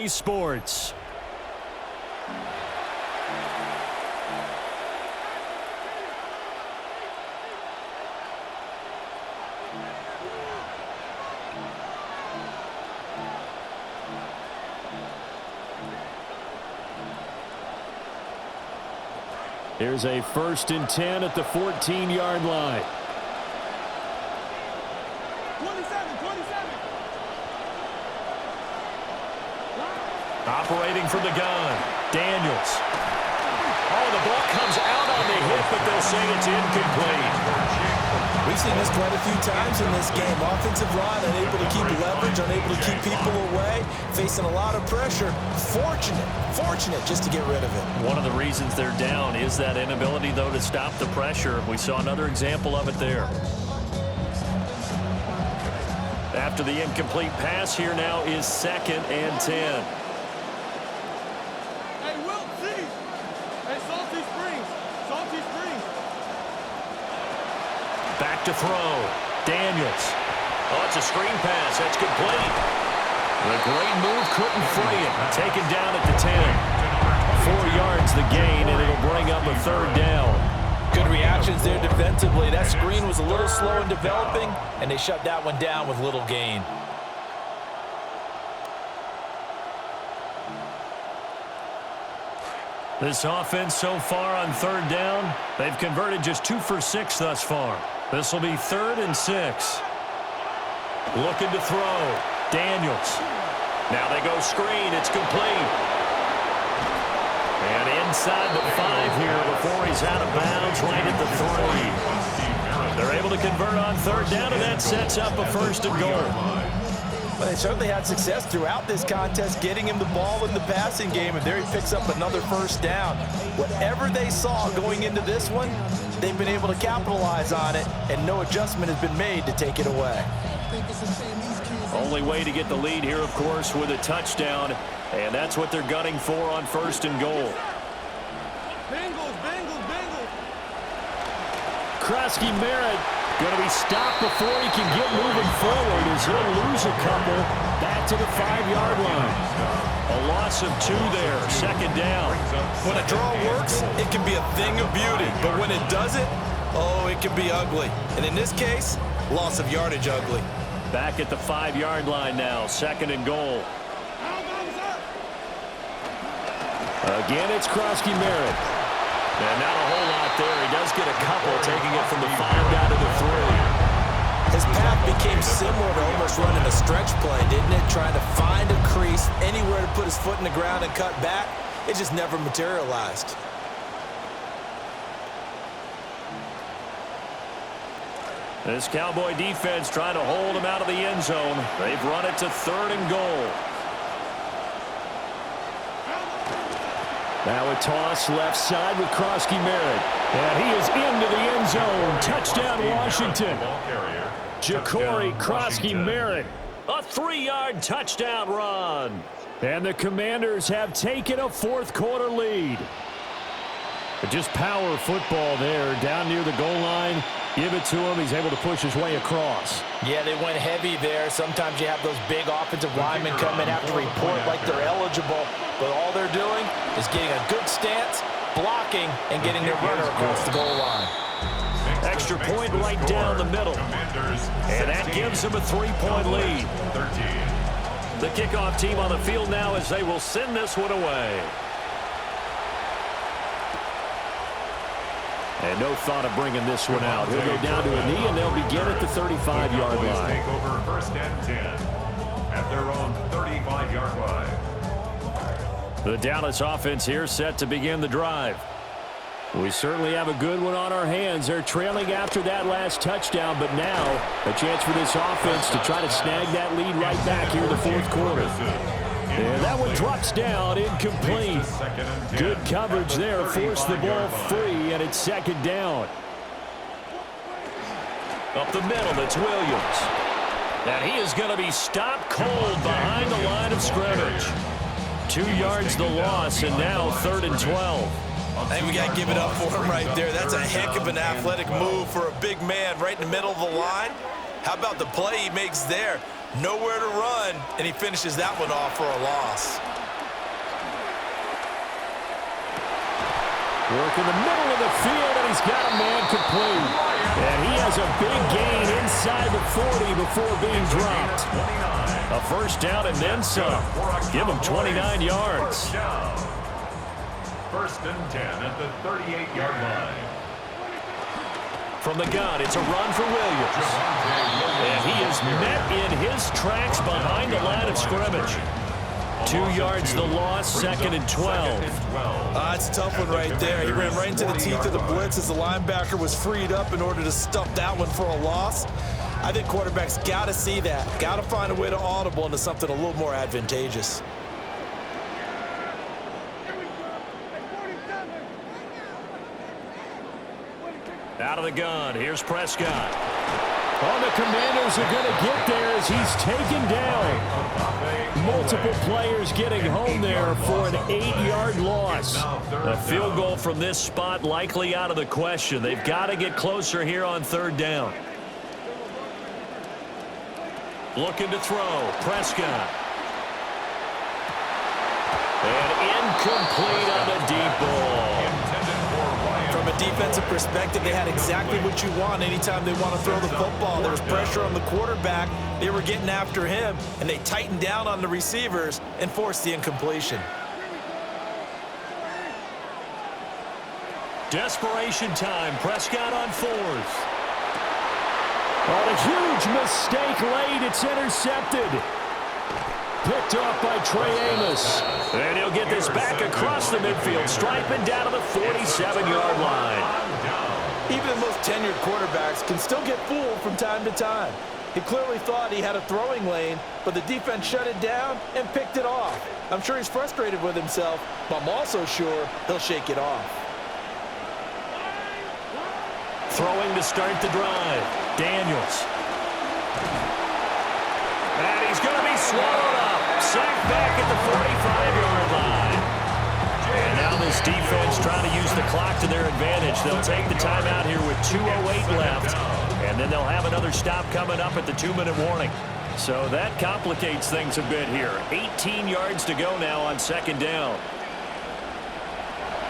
EA Sports. Here's a 1st and 10 at the 14-yard line. 27. Operating from the gun, Daniels. Oh, the ball comes out on the hit, but they'll say it's incomplete. We've seen this quite a few times in this game. Offensive line unable to keep leverage, unable to keep people away, facing a lot of pressure. Fortunate just to get rid of it. One of the reasons they're down is that inability, though, to stop the pressure. We saw another example of it there. After the incomplete pass, here now is 2nd and 10. Hey, Wilt, see. Hey, Salty Springs. Back to throw. Daniels. Oh, it's a screen pass. That's complete. The great move couldn't free it. Taken down at the 10. 4 yards the gain, and it'll bring up a 3rd down. Good reactions there defensively. That screen was a little slow in developing, and they shut that one down with little gain. This offense so far on 3rd down, they've converted just 2 for 6 thus far. This will be 3rd and 6. Looking to throw. Daniels. Now they go screen. It's complete. And inside the 5 here before he's out of bounds right at the 3. They're able to convert on 3rd down, and that sets up a 1st and goal. Well, they certainly had success throughout this contest, getting him the ball in the passing game, and there he picks up another 1st down. Whatever they saw going into this one, they've been able to capitalize on it, and no adjustment has been made to take it away. Only way to get the lead here, of course, with a touchdown, and that's what they're gunning for on 1st and goal. Bengals. Krosky Merritt going to be stopped before he can get moving forward as he'll lose a couple back to the 5-yard line. A loss of 2 there, 2nd down. When a draw works, it can be a thing of beauty, but when it doesn't, oh, it can be ugly. And in this case, loss of yardage ugly. Back at the 5-yard line now, 2nd and goal. Again, it's Krosky Merritt. And not a whole lot there. He does get a couple, taking it from the 5 down to the 3. His path became similar to almost running a stretch play, didn't it? Trying to find a crease, anywhere to put his foot in the ground and cut back. It just never materialized. This Cowboy defense trying to hold him out of the end zone. They've run it to 3rd and goal. Now a toss left side with Krosky Merritt. And he is into the end zone. Touchdown, Washington. Ja'Cory Krosky Merritt. A 3-yard touchdown run. And the Commanders have taken a 4th quarter lead. But just power football there down near the goal line. Give it to him. He's able to push his way across. Yeah, they went heavy there. Sometimes you have those big offensive linemen come in, have to report like they're eligible. But all they're doing is getting a good stance, blocking, and getting their runner across the goal line. Extra point right down the middle. And that gives them a 3-point lead. The kickoff team on the field now as they will send this one away. And no thought of bringing this one out. He'll go down to a knee, and they'll begin at the 35-yard line. Take over 1st and 10 at their own 35-yard line. The Dallas offense here set to begin the drive. We certainly have a good one on our hands. They're trailing after that last touchdown, but now a chance for this offense to try to snag that lead right back here in the 4th quarter. And that one drops down, incomplete. Good coverage there, forced the ball free, and it's 2nd down. Up the middle, it's Williams. And he is going to be stopped cold behind the line of scrimmage. 2 yards the loss, and now 3rd and 12. I think we got to give it up for him right there. That's a heck of an athletic move for a big man right in the middle of the line. How about the play he makes there? Nowhere to run, and he finishes that one off for a loss. Working the middle of the field, and he's got a man complete. And he has a big gain inside the 40 before being dropped. A first down and then some. Give him 29 yards. First and 10 at the 38-yard line. From the gun, it's a run for Williams. And he is met in his tracks behind the line of scrimmage. 2 yards the loss, second and 12. That's a tough one right there. He ran right into the teeth of the blitz as the linebacker was freed up in order to stuff that one for a loss. I think quarterbacks got to see that. Got to find a way to audible into something a little more advantageous. Out of the gun, here's Prescott. Oh, the Commanders are going to get there as he's taken down. Multiple players getting home there for an 8-yard loss. A field goal from this spot likely out of the question. They've got to get closer here on third down. Looking to throw, Prescott. And incomplete on a deep ball. From a defensive perspective, they had exactly what you want anytime they want to throw the football. There was pressure on the quarterback. They were getting after him, and they tightened down on the receivers and forced the incompletion. Desperation time. Prescott on fourth. On a huge mistake late. It's intercepted. Picked off by Trey Amos. And he'll get this back across the midfield, striping down to the 47-yard line. Even the most tenured quarterbacks can still get fooled from time to time. He clearly thought he had a throwing lane, but the defense shut it down and picked it off. I'm sure he's frustrated with himself, but I'm also sure he'll shake it off. Throwing to start the drive. Daniels. And he's going to be swallowed up. Sacked back at the 45-yard line. And now this defense trying to use the clock to their advantage. They'll take the timeout here with 2:08 left. And then they'll have another stop coming up at the 2-minute warning. So that complicates things a bit here. 18 yards to go now on second down.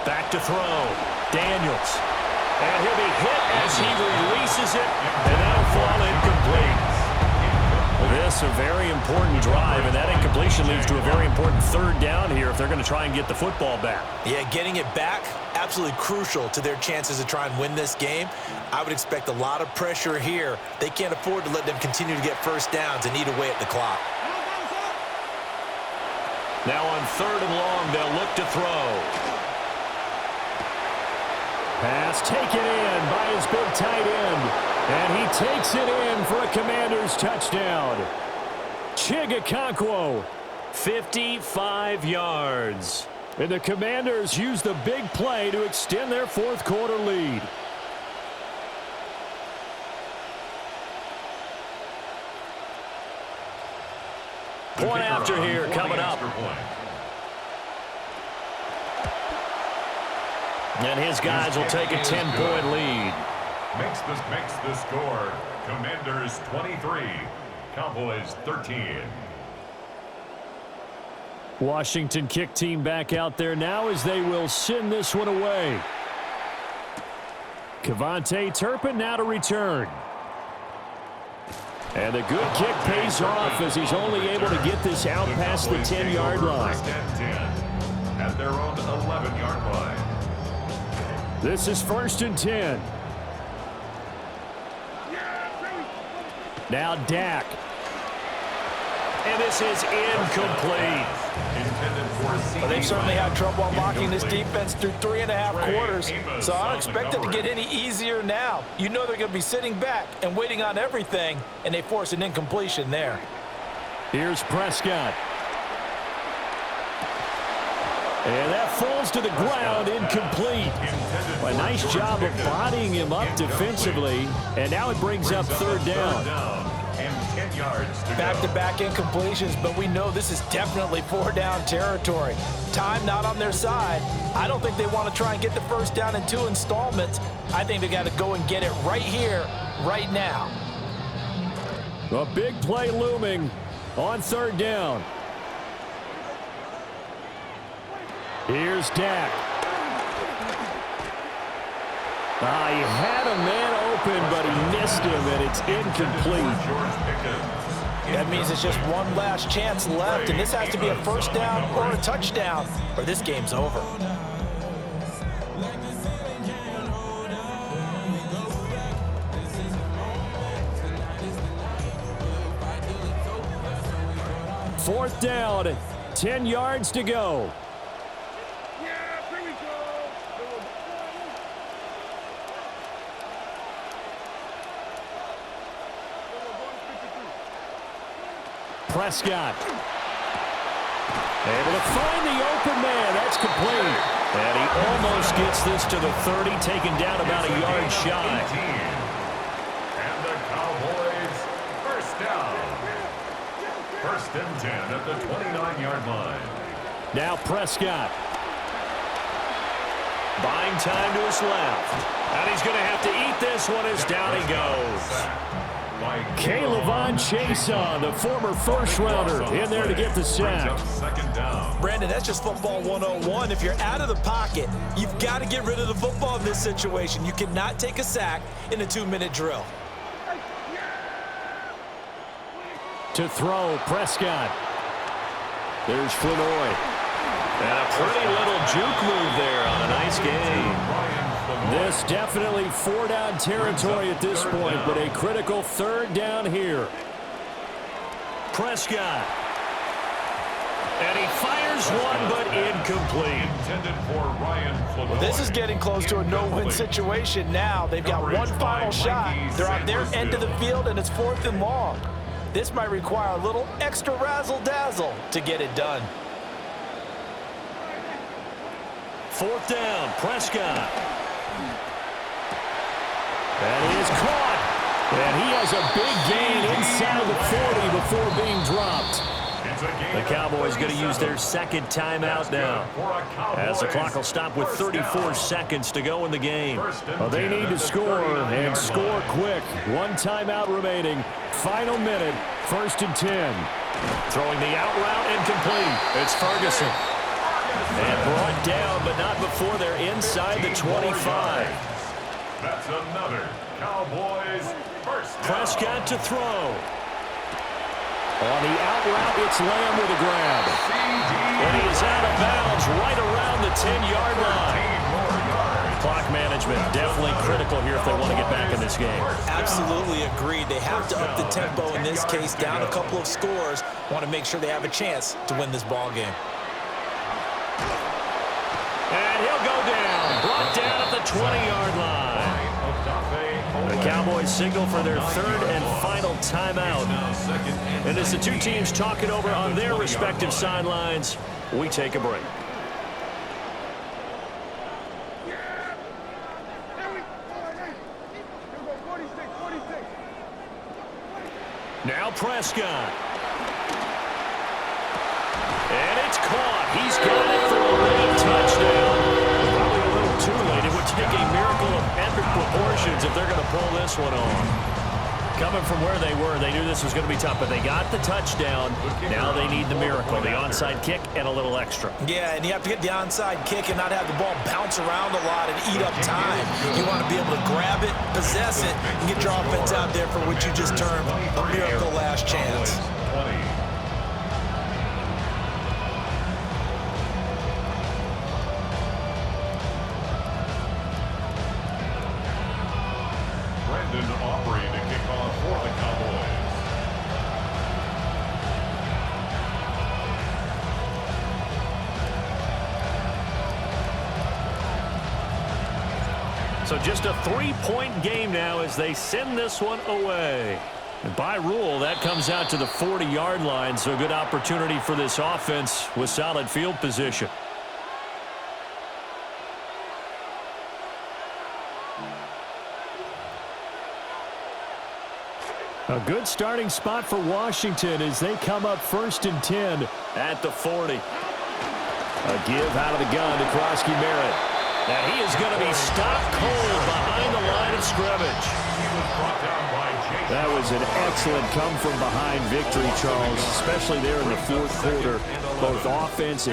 Back to throw. Daniels. And he'll be hit as he releases it. And that'll fall incomplete. This a very important drive, and that incompletion leads to a very important third down here if they're going to try and get the football back. Yeah, getting it back, absolutely crucial to their chances to try and win this game. I would expect a lot of pressure here. They can't afford to let them continue to get first downs and eat away at the clock. Now on third and long, they'll look to throw. Pass taken in by his big tight end. And he takes it in for a Commanders touchdown. Chigakonkwo, 55 yards. And the Commanders use the big play to extend their fourth quarter lead. Point after here coming up. And his guys will take a 10-point lead. Makes the score. Commanders 23, Cowboys 13. Washington kick team back out there now as they will send this one away. Kevontae Turpin now to return. And the good kick pays off as he's only able to get this out past the 10-yard line. First and 10 at their own 11-yard line. This is first and 10. Now Dak. And this is incomplete. Well, they've certainly had trouble unlocking this defense through 3.5 quarters, so I don't expect it to get any easier now. You know they're going to be sitting back and waiting on everything, and they force an incompletion there. Here's Prescott. And that falls to the ground, incomplete. A nice job of bodying him up defensively. And now it brings up third down. Back-to-back incompletions, but we know this is definitely four-down territory. Time not on their side. I don't think they want to try and get the first down in 2 installments. I think they got to go and get it right here, right now. A big play looming on third down. Here's Dak. He had a man open, but he missed him, and it's incomplete. That means it's just one last chance left, and this has to be a first down or a touchdown, or this game's over. Fourth down, 10 yards to go. Prescott able to find the open man. That's complete. And he almost gets this to the 30, taken down about a yard shy. And the Cowboys first down. First and 10 at the 29-yard line. Now Prescott. Buying time to his left. And he's going to have to eat this one as down he goes. Caleb Chase, the former first-rounder, in there to get the sack. Brandon, that's just football 101. If you're out of the pocket, you've got to get rid of the football in this situation. You cannot take a sack in a 2-minute drill. To throw, Prescott. There's Flinoy. And a pretty little juke move there on a nice game. This definitely 4-down territory at this point, but a critical 3rd down here. Prescott. And he fires one, but incomplete. Well, this is getting close to a no-win situation now. They've got one final shot. They're on their end of the field, and it's 4th and long. This might require a little extra razzle-dazzle to get it done. 4th down, Prescott. That is caught. And he has a big gain inside the 40 before being dropped. The Cowboys going to use their second timeout now, as the clock will stop with 34 seconds to go in the game. Well, they need to score, and score quick. One timeout remaining. Final minute, 1st and 10. Throwing the out route incomplete. It's Ferguson. And brought down, but not before they're inside the 25. That's another Cowboys first down. Prescott to throw. On the out route, it's Lamb with a grab. And he is out of bounds right around the 10-yard line. Clock management definitely critical here if they want to get back in this game. Absolutely agreed. They have to up the tempo in this case, down a couple of scores. Want to make sure they have a chance to win this ball game. And he'll go down. Brought down at the 20-yard line. The Cowboys signal for their 3rd and final timeout. And as the two teams talk it over on their respective sidelines, we take a break. Now Prescott. And it's caught. He's got it for a late touchdown. Probably a little too late. It would take a miracle of epic proportions if they're going to pull this one off. Coming from where they were, they knew this was going to be tough, but they got the touchdown. Now they need the miracle, the onside kick and a little extra. Yeah, and you have to get the onside kick and not have the ball bounce around a lot and eat up time. You want to be able to grab it, possess it, and get your offense out there for what you just termed a miracle last chance. Operating to kick off for the Cowboys. So just a 3-point game now as they send this one away. And by rule, that comes out to the 40-yard line, so a good opportunity for this offense with solid field position. A good starting spot for Washington as they come up 1st and 10 at the 40. A give out of the gun to Krosky-Merritt. And he is going to be stopped cold behind the line of scrimmage. That was an excellent come-from-behind victory, Charles, especially there in the 4th quarter. Both offense and